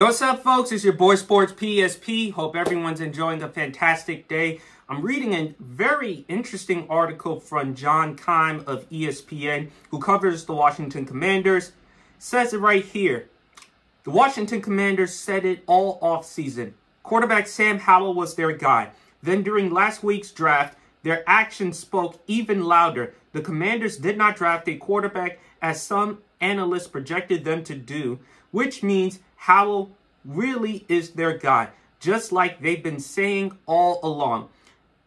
What's up, folks? It's your boy Sports PSP. Hope everyone's enjoying a fantastic day. I'm reading a very interesting article from John Keim of ESPN, who covers the Washington Commanders. Says it right here. The Washington Commanders said it all offseason. Quarterback Sam Howell was their guy. Then during last week's draft, their actions spoke even louder. The Commanders did not draft a quarterback as some analysts projected them to do, which means Howell really is their guy, just like they've been saying all along.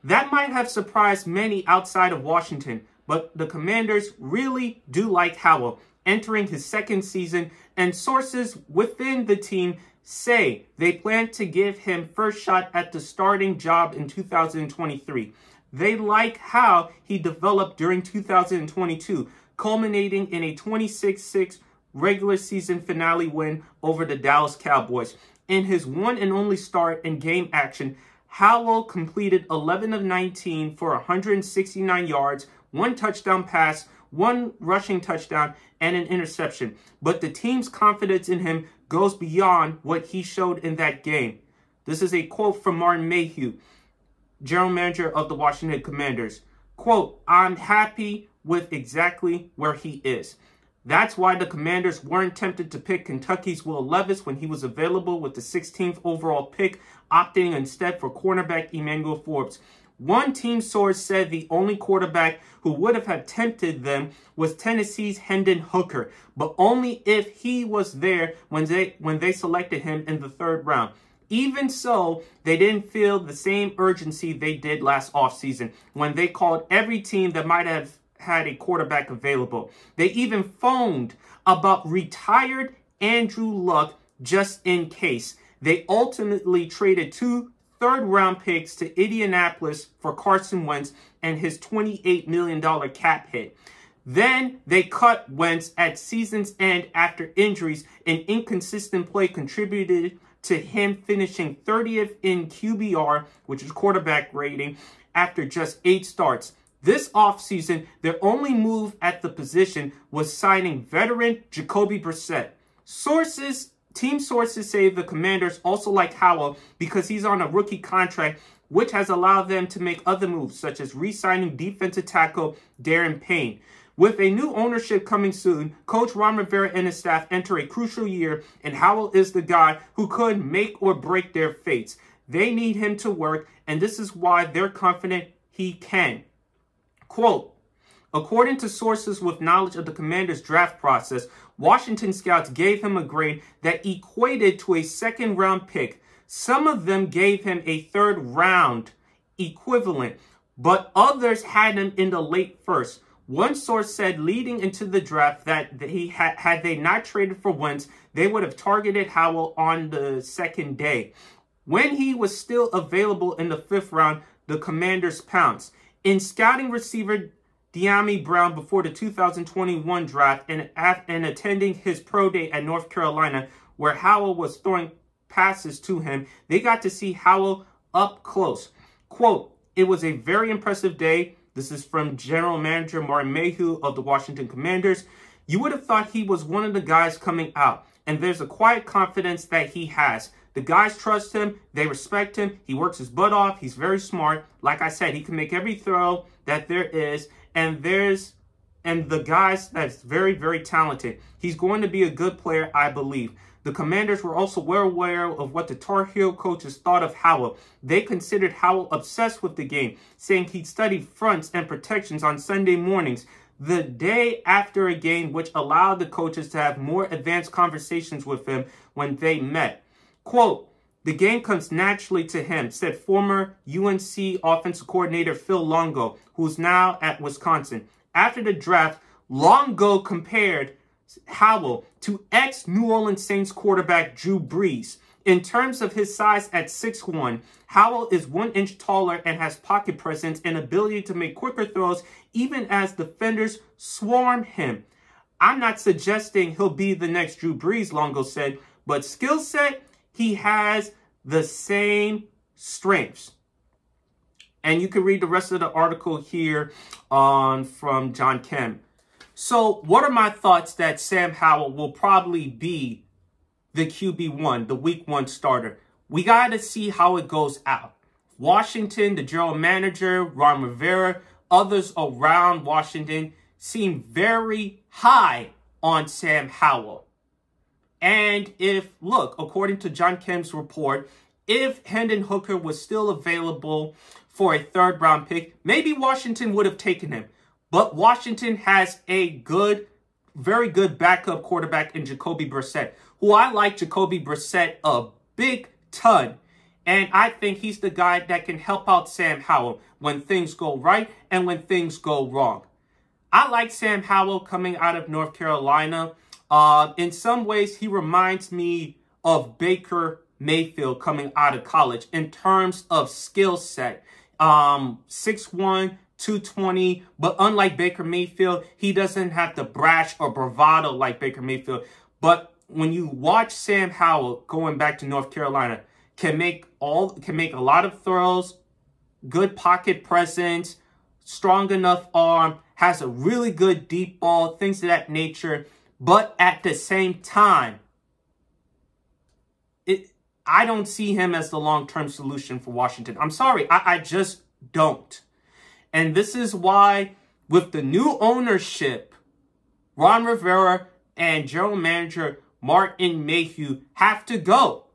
That might have surprised many outside of Washington, but the Commanders really do like Howell, entering his second season, and sources within the team say they plan to give him first shot at the starting job in 2023. They like how he developed during 2022, culminating in a 26-6 regular season finale win over the Dallas Cowboys. In his one and only start in game action, Howell completed 11 of 19 for 169 yards, one touchdown pass, one rushing touchdown, and an interception. But the team's confidence in him goes beyond what he showed in that game. This is a quote from Martin Mayhew, general manager of the Washington Commanders. Quote, "I'm happy with exactly where he is." That's why the Commanders weren't tempted to pick Kentucky's Will Levis when he was available with the 16th overall pick, opting instead for cornerback Emmanuel Forbes. One team source said the only quarterback who would have tempted them was Tennessee's Hendon Hooker, but only if he was there when they selected him in the third round. Even so, they didn't feel the same urgency they did last offseason when they called every team that might have had a quarterback available. They even phoned about retired Andrew Luck just in case. They ultimately traded 2 third-round picks to Indianapolis for Carson Wentz and his $28 million cap hit. Then they cut Wentz at season's end after injuries, and inconsistent play contributed to him finishing 30th in QBR, which is quarterback rating, after just 8 starts. This offseason, their only move at the position was signing veteran Jacoby Brissett. Team sources say the Commanders also like Howell because he's on a rookie contract, which has allowed them to make other moves, such as re-signing defensive tackle Darren Payne. With a new ownership coming soon, Coach Ron Rivera and his staff enter a crucial year, and Howell is the guy who could make or break their fates. They need him to work, and this is why they're confident he can. Quote, according to sources with knowledge of the Commanders' draft process, Washington scouts gave him a grade that equated to a second-round pick. Some of them gave him a third-round equivalent, but others had him in the late first. One source said leading into the draft that had they not traded for Wentz, they would have targeted Howell on the second day. When he was still available in the 5th round, the Commanders pounced. In scouting receiver De'Ami Brown before the 2021 draft and attending his pro day at North Carolina, where Howell was throwing passes to him, they got to see Howell up close. Quote, it was a very impressive day. This is from General Manager Martin Mayhew of the Washington Commanders. You would have thought he was one of the guys coming out, and there's a quiet confidence that he has. The guys trust him. They respect him. He works his butt off. He's very smart. Like I said, he can make every throw that there is. And the guys that's very, very talented. He's going to be a good player, I believe. The Commanders were also well aware of what the Tar Heel coaches thought of Howell. They considered Howell obsessed with the game, saying he'd studied fronts and protections on Sunday mornings, the day after a game, which allowed the coaches to have more advanced conversations with him when they met. Quote, the game comes naturally to him, said former UNC offensive coordinator Phil Longo, who's now at Wisconsin. After the draft, Longo compared Howell to ex-New Orleans Saints quarterback Drew Brees. In terms of his size at 6'1", Howell is 1 inch taller and has pocket presence and ability to make quicker throws even as defenders swarm him. I'm not suggesting he'll be the next Drew Brees, Longo said, but skill set, he has the same strengths. And you can read the rest of the article here from John Keim. So what are my thoughts that Sam Howell will probably be the QB1, the week 1 starter. We got to see how it goes out. Washington, the general manager, Ron Rivera, others around Washington seem very high on Sam Howell. And look, according to John Kim's report, if Hendon Hooker was still available for a 3rd round pick, maybe Washington would have taken him. But Washington has a very good backup quarterback in Jacoby Brissett, who I like Jacoby Brissett a big ton. And I think he's the guy that can help out Sam Howell when things go right and when things go wrong. I like Sam Howell coming out of North Carolina. In some ways, he reminds me of Baker Mayfield coming out of college in terms of skill set. 6'1", 220, but unlike Baker Mayfield, he doesn't have the brash or bravado like Baker Mayfield. But when you watch Sam Howell going back to North Carolina, can make a lot of throws, good pocket presence, strong enough arm, has a really good deep ball, things of that nature. But at the same time, I don't see him as the long-term solution for Washington. I'm sorry, I just don't. And this is why, with the new ownership, Ron Rivera and general manager Martin Mayhew have to go.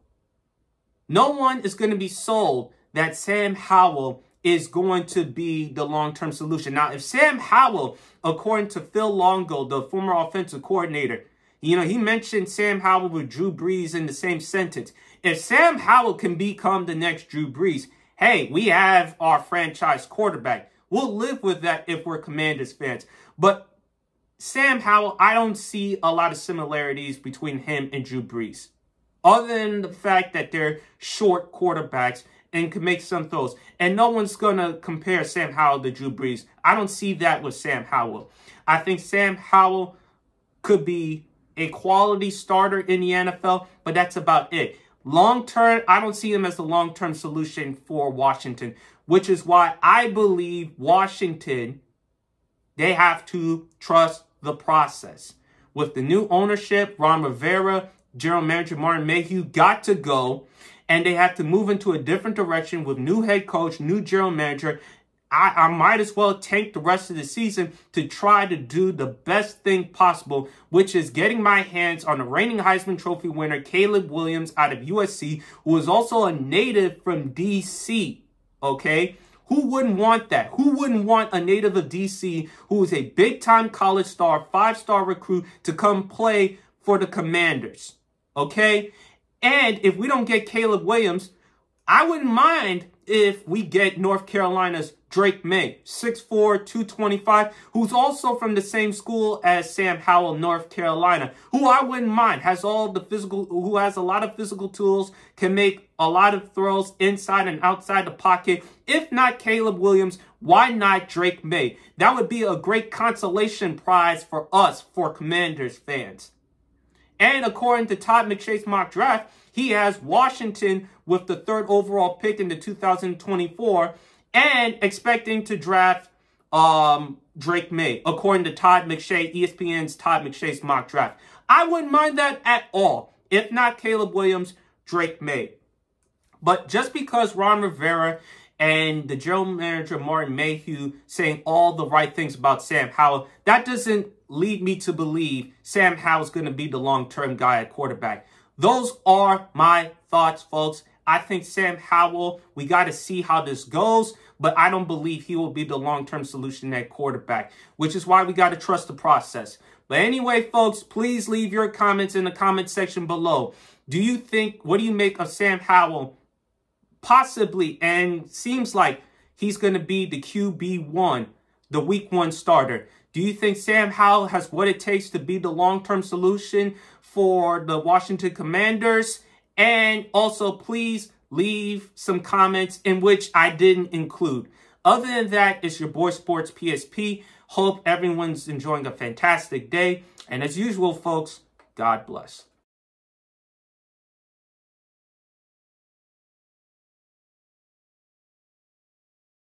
No one is going to be sold that Sam Howell is going to be the long-term solution. Now, if Sam Howell, according to Phil Longo, the former offensive coordinator, he mentioned Sam Howell with Drew Brees in the same sentence. If Sam Howell can become the next Drew Brees, hey, we have our franchise quarterback. We'll live with that if we're Commanders fans. But Sam Howell, I don't see a lot of similarities between him and Drew Brees, other than the fact that they're short quarterbacks and can make some throws. And no one's going to compare Sam Howell to Drew Brees. I don't see that with Sam Howell. I think Sam Howell could be a quality starter in the NFL, but that's about it. Long-term, I don't see him as the long-term solution for Washington, which is why I believe Washington, they have to trust the process. With the new ownership, Ron Rivera, general manager Martin Mayhew got to go, and they have to move into a different direction with new head coach, new general manager. I might as well tank the rest of the season to try to do the best thing possible, which is getting my hands on the reigning Heisman Trophy winner, Caleb Williams out of USC, who is also a native from D.C., okay? Who wouldn't want that? Who wouldn't want a native of D.C. who is a big-time college star, 5-star recruit to come play for the Commanders, okay? And if we don't get Caleb Williams, I wouldn't mind if we get North Carolina's Drake May, 6'4", 225, who's also from the same school as Sam Howell, North Carolina, who I wouldn't mind, who has a lot of physical tools, can make a lot of throws inside and outside the pocket. If not Caleb Williams, why not Drake May? That would be a great consolation prize for us, for Commanders fans. And according to Todd McShay's mock draft, he has Washington with the 3rd overall pick in the 2024 and expecting to draft Drake May, according to Todd McShay, ESPN's Todd McShay's mock draft. I wouldn't mind that at all. If not Caleb Williams, Drake May. But just because Ron Rivera and the general manager Martin Mayhew saying all the right things about Sam Howell, that doesn't lead me to believe Sam Howell's going to be the long-term guy at quarterback. Those are my thoughts, folks. I think Sam Howell, we got to see how this goes, but I don't believe he will be the long-term solution at quarterback, which is why we got to trust the process. But anyway, folks, please leave your comments in the comment section below. What do you make of Sam Howell possibly, and seems like he's going to be the QB1, the week 1 starter? Do you think Sam Howell has what it takes to be the long-term solution for the Washington Commanders? And also, please leave some comments in which I didn't include. Other than that, it's your boy Sports PSP. Hope everyone's enjoying a fantastic day. And as usual, folks, God bless.